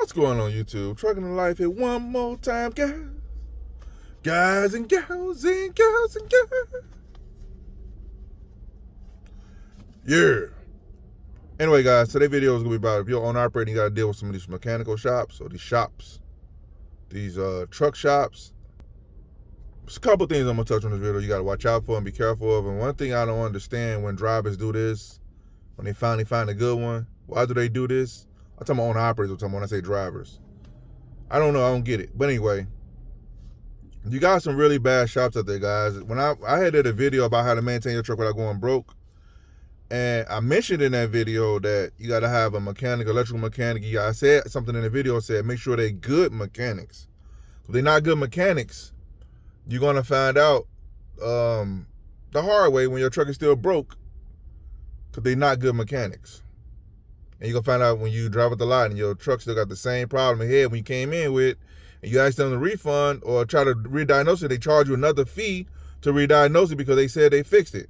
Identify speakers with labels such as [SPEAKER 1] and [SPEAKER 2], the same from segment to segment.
[SPEAKER 1] What's going on YouTube? Trucking to Life here one more time, guys. Guys and gals and gals and gals. Yeah. Anyway, guys, today's video is going to be about if you're owner operator, you got to deal with some of these mechanical shops or these shops. These truck shops. There's a couple things I'm going to touch on this video you got to watch out for and be careful of. And one thing I don't understand when drivers do this, when they finally find a good one, why do they do this? I'm talking about owner operators, I'm talking when I say drivers. I don't know, I don't get it. But anyway, you got some really bad shops out there, guys. When I had did a video about how to maintain your truck without going broke, and I mentioned in that video that you got to have a mechanic, electrical mechanic. I said something in the video, said make sure they're good mechanics. If they're not good mechanics, you're going to find out the hard way when your truck is still broke because they're not good mechanics. And you're going to find out when you drive up the lot and your truck still got the same problem ahead when you came in with, and you ask them to refund or try to re-diagnose it, they charge you another fee to re-diagnose it because they said they fixed it.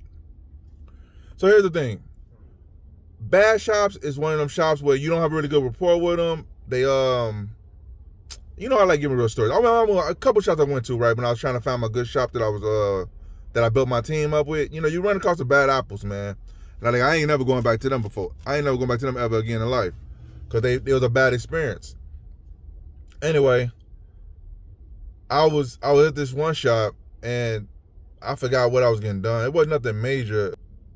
[SPEAKER 1] So here's the thing. Bad shops is one of them shops where you don't have a really good rapport with them. They, you know, I like giving real stories. I mean, a couple shops I went to, right, when I was trying to find my good shop that I was, that I built my team up with. You know, you run across the bad apples, man. And I ain't never going back to them before. I ain't never going back to them ever again in life because it was a bad experience. Anyway, I was at this one shop and I forgot what I was getting done. It wasn't nothing major.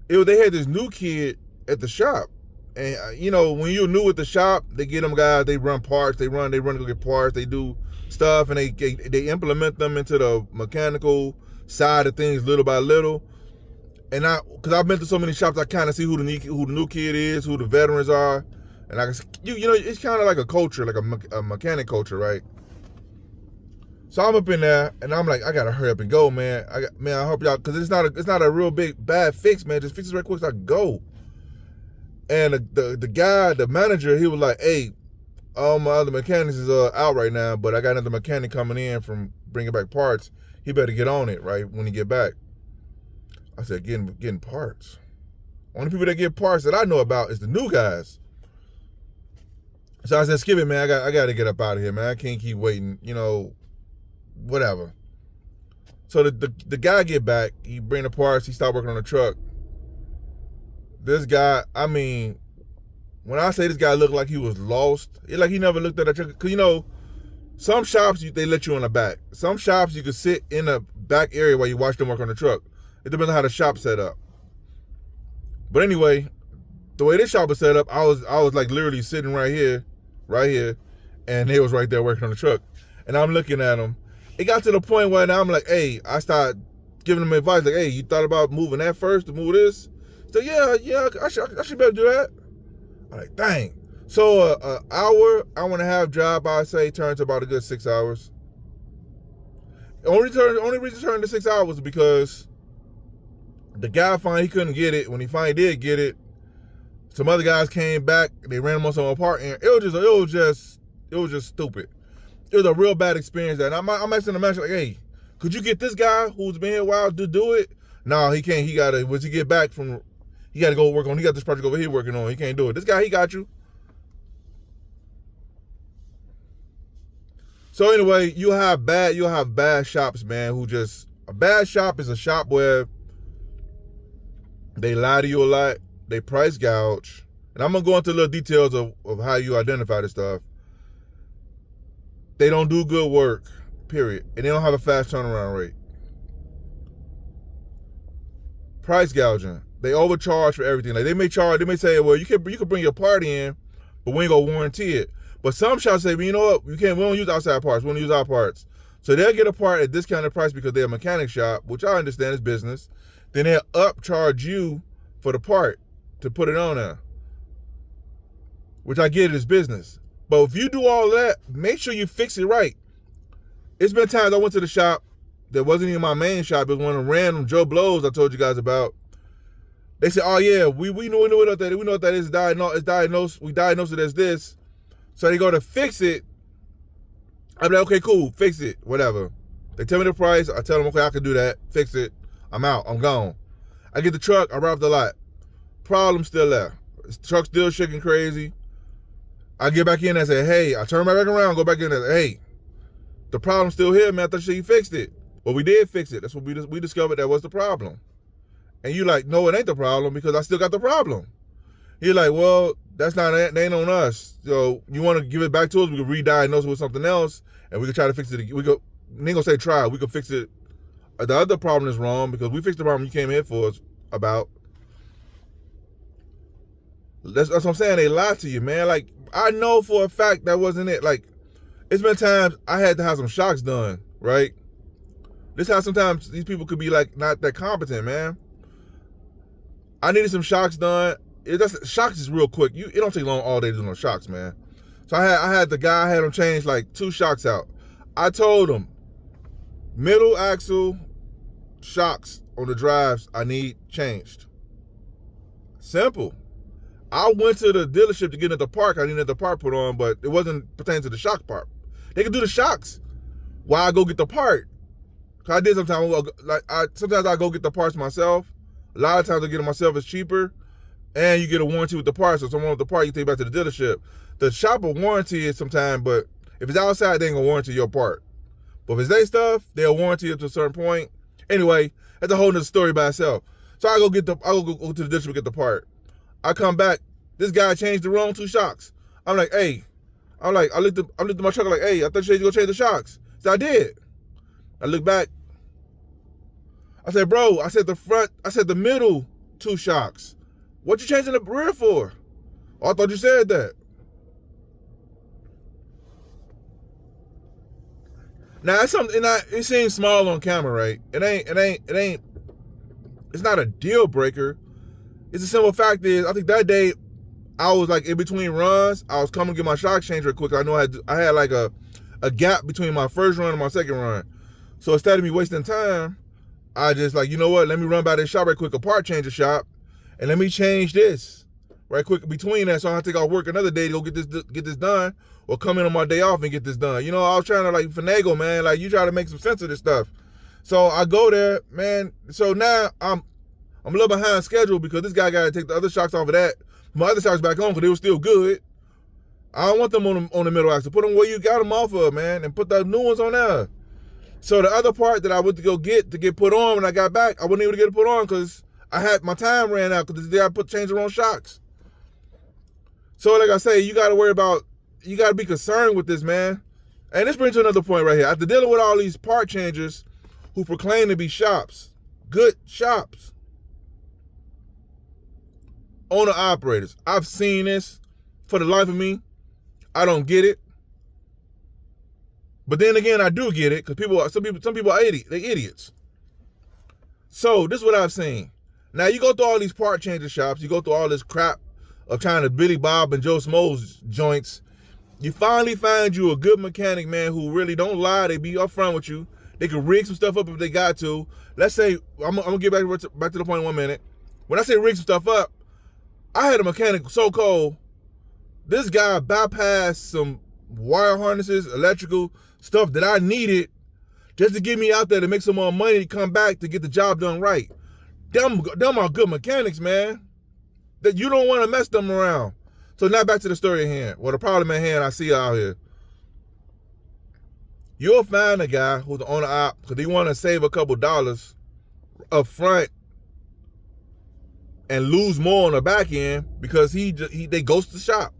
[SPEAKER 1] They had this new kid at the shop, and you know when you're new at the shop, they get them guys. They run parts. They run to go get parts. They do stuff, and they implement them into the mechanical side of things little by little. And because I've been to so many shops, I kind of see who the new kid is, who the veterans are, and I can, you know, it's kind of like a culture, like a mechanic culture, right? So I'm up in there, and I'm like, I gotta hurry up and go, man. I hope y'all, because it's not a real bad fix, man. Just fix it right quick so I can go. And the guy, the manager, he was like, hey, all my other mechanics is out right now, but I got another mechanic coming in from bringing back parts. He better get on it, right, when he get back. I said, getting parts. Only people that get parts that I know about is the new guys. So I said, skip it, man. I got to get up out of here, man. I can't keep waiting, you know, whatever. So the guy get back. He bring the parts. He start working on the truck. This guy, I mean, when I say this guy looked like he was lost, it's like he never looked at a truck. Because, you know, some shops, they let you on the back. Some shops, you could sit in the back area while you watch them work on the truck. It depends on how the shop's set up. But anyway, the way this shop was set up, I was like literally sitting right here, and they was right there working on the truck. And I'm looking at them. It got to the point where now I'm like, hey, I start giving them advice, like, hey, you thought about moving that first to move this? So yeah, I should better do that. I'm like, dang. So an hour and a half job, I say, turns to about a good 6 hours. Only reason it turned to 6 hours is because the guy finally he couldn't get it. When he finally did get it, some other guys came back. They ran them on some apart, and it was just stupid. It was a real bad experience. And I'm asking the manager, like, hey, could you get this guy who's been here a while to do it? No, he can't. Once he get back from, he got to go work on. He got this project over here working on. He can't do it. This guy, he got you. So anyway, you'll have bad shops, man. A bad shop is a shop where they lie to you a lot. They price gouge. And I'm going to go into little details of how you identify this stuff. They don't do good work, period. And they don't have a fast turnaround rate. Price gouging. They overcharge for everything. Like they may say, well, you can bring your part in, but we ain't going to warranty it. But some shops say, well, you know what? We don't use outside parts. We don't use our parts. So they'll get a part at discounted price because they're a mechanic shop, which I understand is business. Then they'll upcharge you for the part to put it on there, which I get is business. But if you do all that, make sure you fix it right. It's been times I went to the shop that wasn't even my main shop. It was one of the random Joe Blows I told you guys about. They said, oh yeah, we know what that is. We know what that is. It's diagnosed. We diagnosed it as this. So they go to fix it. I'm like, okay, cool, fix it, whatever. They tell me the price. I tell them, okay, I can do that. Fix it. I'm out. I'm gone. I get the truck. I arrive the lot. Problem still there. The truck's still shaking crazy. I get back in and say, hey, I turn my back around, go back in and say, hey, the problem's still here, man. I thought you fixed it. Well, we did fix it. That's what we discovered that was the problem. And you like, no, it ain't the problem because I still got the problem. You're like, well, that ain't on us. So you want to give it back to us? We can re-diagnose it with something else, and we can try to fix it. We ain't gonna say try. We can fix it. The other problem is wrong because we fixed the problem you came here for us about. That's what I'm saying. They lied to you, man. Like, I know for a fact that wasn't it. Like, it's been times I had to have some shocks done, right? This how sometimes these people could be like not that competent, man. I needed some shocks done. Shocks is real quick. It don't take long all day to do no shocks, man. So I had the guy, I had him change like 2 shocks out. I told him, middle axle shocks on the drives I need changed. Simple. I went to the dealership to get at the part. I needed the part put on, but it wasn't pertaining to the shock part. They could do the shocks while I go get the part. Cause I did sometimes. Sometimes I go get the parts myself. A lot of times I get it myself. It's cheaper, and you get a warranty with the part. So someone with the part, you take it back to the dealership. The shop will warranty it sometimes, but if it's outside, they ain't gonna warranty your part. But if it's their stuff, they'll warranty it to a certain point. Anyway, that's a whole nother story by itself. So I go to the dealership to get the part. I come back, this guy changed the wrong 2 shocks. I'm like, hey, I looked at my truck like, hey, I thought you said you go change the shocks. So I did. I look back. I said, bro, I said the middle 2 shocks. What you changing the rear for? Oh, I thought you said that. Now that's something. It seems small on camera, right? It ain't. It's not a deal breaker. It's a simple fact is, I think that day I was like in between runs. I was coming to get my shock change real quick. I know I had like a gap between my first run and my second run. So instead of me wasting time, I just like, you know what? Let me run by this shop right quick, a part changer shop, and let me change this right quick between that. So I have to take off work another day to go get this done, or come in on my day off and get this done. You know, I was trying to like finagle, man. Like, you try to make some sense of this stuff. So I go there, man. So now I'm a little behind schedule because this guy got to take the other shocks off of that. My other shocks back on because they were still good. I don't want them on the middle axle. Put them where you got them off of, man, and put the new ones on there. So the other part that I went to go get put on when I got back, I wasn't able to get it put on because my time ran out because I changed the wrong shocks. So like I say, you got to be concerned with this, man. And this brings to another point right here. After dealing with all these part changers who proclaim to be shops, good shops, owner operators, I've seen this for the life of me. I don't get it. But then again, I do get it because some people are idiots. So this is what I've seen. Now you go through all these part changer shops, you go through all this crap of trying to Billy Bob and Joe Schmo's joints. You finally find you a good mechanic, man, who really don't lie. They be upfront with you. They can rig some stuff up if they got to. Let's say, I'm gonna get back to the point in 1 minute. When I say rig some stuff up, I had a mechanic so cold. This guy bypassed some wire harnesses, electrical stuff that I needed just to get me out there to make some more money to come back to get the job done right. Them are good mechanics, man. That you don't want to mess them around. So now back to the story at hand. Well, the problem at hand I see out here. You'll find a guy who's on the op because he want to save a couple dollars up front and lose more on the back end because they ghost the shop.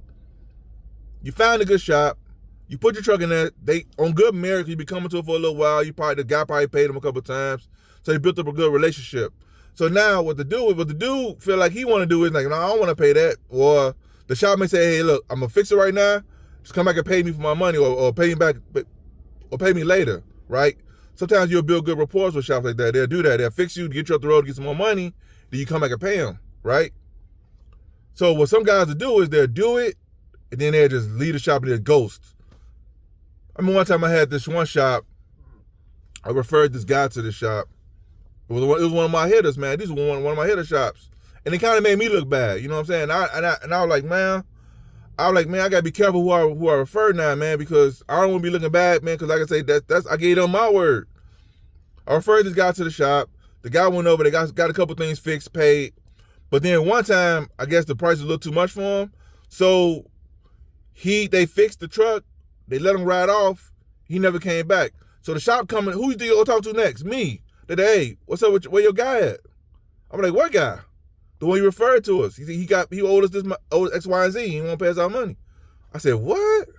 [SPEAKER 1] You find a good shop. You put your truck in there. They on good merit. You be coming to it for a little while. The guy probably paid him a couple times, so he built up a good relationship. So now what the dude feel like he want to do is like, no, I don't want to pay that. Or the shop may say, hey, look, I'm gonna fix it right now. Just come back and pay me for my money, or pay me back, or pay me later, right? Sometimes you'll build good rapport with shops like that. They'll do that. They'll fix you, get you up the road, get some more money. Then you come back and pay them, right? So what some guys will do is they'll do it, and then they'll just leave the shop and they'll ghost. I mean, one time I had this one shop. I referred this guy to the shop. It was one of my hitters, man. This was one of my hitter shops. And it kind of made me look bad. You know what I'm saying? And I was like, man, I gotta be careful who I refer now, man, because I don't want to be looking bad, man. Because like I say, I gave them my word. I referred this guy to the shop. The guy went over. They got a couple things fixed, paid. But then one time, I guess the price was a little too much for him, so They fixed the truck. They let him ride off. He never came back. So the shop coming, who you think you'll talk to next? Me. Hey, what's up where your guy at? I'm like, what guy? The one you referred to us. He owed us owed X, Y, and Z. He won't pay us our money. I said, what?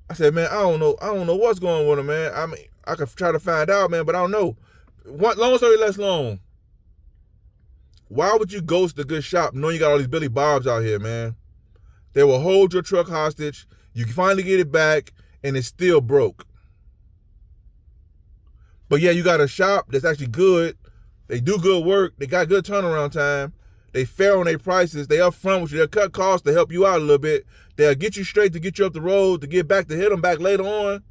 [SPEAKER 1] I said, man, I don't know what's going on with him, man. I mean, I could try to find out, man, but I don't know. Long story less long. Why would you ghost a good shop knowing you got all these Billy Bobs out here, man? They will hold your truck hostage. You can finally get it back, and it's still broke. But yeah, you got a shop that's actually good. They do good work. They got good turnaround time. They fair on their prices. They up front with you. They'll cut costs to help you out a little bit. They'll get you straight to get you up the road, to get back, to hit them back later on.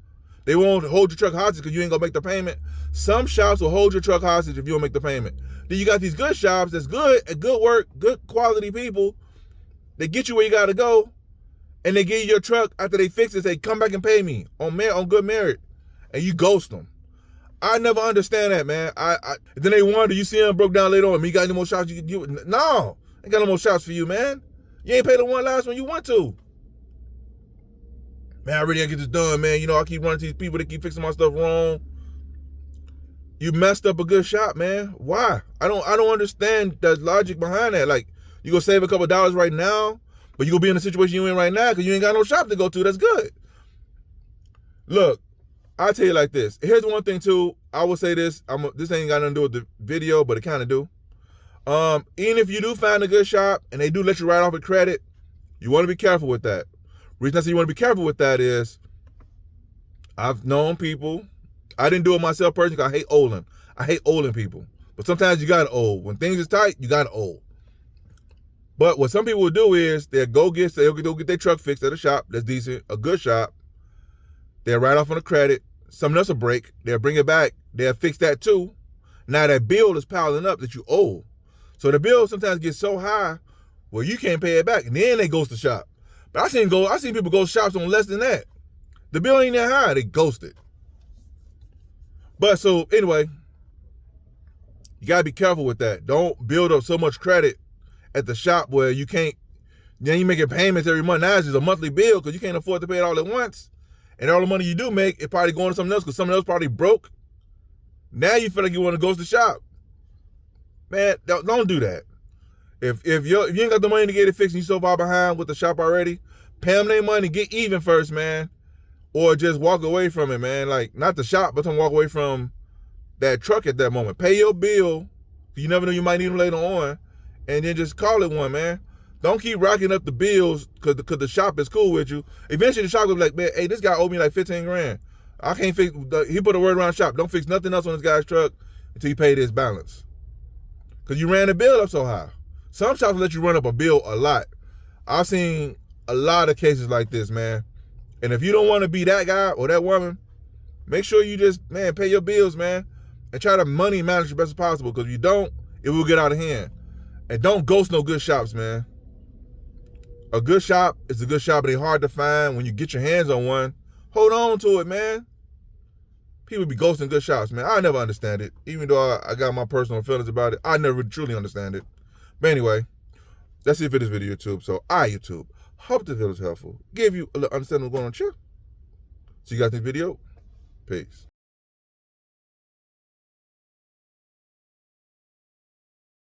[SPEAKER 1] They won't hold your truck hostage because you ain't going to make the payment. Some shops will hold your truck hostage if you don't make the payment. Then you got these good shops that's good at good work, good quality people. They get you where you got to go, and they give you your truck after they fix it. Say, come back and pay me on good merit, and you ghost them. I never understand that, man. Then they wonder, you see them broke down later on. You got any more shots you can give? No, ain't got no more shots for you, man. You ain't paid the last one you want to. Man, I really gotta get this done, man. You know, I keep running to these people that keep fixing my stuff wrong. You messed up a good shop, man. Why? I don't understand the logic behind that. Like, you gonna save a couple dollars right now, but you gonna be in the situation you in right now because you ain't got no shop to go to. That's good. Look, I'll tell you like this. Here's one thing too. I will say this. This ain't got nothing to do with the video, but it kind of do. Even if you do find a good shop and they do let you write off a credit, you want to be careful with that. Reason I say you want to be careful with that is, I've known people. I didn't do it myself personally because I hate owing. I hate owing people. But sometimes you gotta owe. When things is tight, you gotta owe. But what some people will do is they'll go get their truck fixed at a shop that's decent, a good shop. They'll write off on the credit. Something else will break. They'll bring it back. They'll fix that too. Now that bill is piling up that you owe. So the bill sometimes gets so high where you can't pay it back, and then they ghost the shop. But I seen people go shops on less than that. The bill ain't that high. They ghost it. But so anyway, you gotta be careful with that. Don't build up so much credit at the shop where you can't. Then you making payments every month. Now it's just a monthly bill because you can't afford to pay it all at once. And all the money you do make, it probably going to something else because something else probably broke. Now you feel like you want to ghost the shop. Man, don't do that. If you ain't got the money to get it fixed and you so far behind with the shop already, pay them their money, get even first, man. Or just walk away from it, man. Like, not the shop, but walk away from that truck at that moment. Pay your bill. You never know, you might need them later on. And then just call it one, man. Don't keep racking up the bills because the shop is cool with you. Eventually the shop will be like, man, hey, this guy owed me like 15 grand. I can't fix, he put a word around shop. Don't fix nothing else on this guy's truck until you pay this balance. Because you ran the bill up so high. Some shops will let you run up a bill a lot. I've seen a lot of cases like this, man. And if you don't want to be that guy or that woman, make sure you just, man, pay your bills, man. And try to money manage as best as possible. Because if you don't, it will get out of hand. And don't ghost no good shops, man. A good shop is a good shop, but they're hard to find. When you get your hands on one, hold on to it, man. People be ghosting good shops, man. I never understand it. Even though I got my personal feelings about it, I never truly understand it. But anyway, that's it for this video, YouTube. So, YouTube. Hope the video is helpful. Give you a little understanding of what's going on here. See you guys in this video. Peace.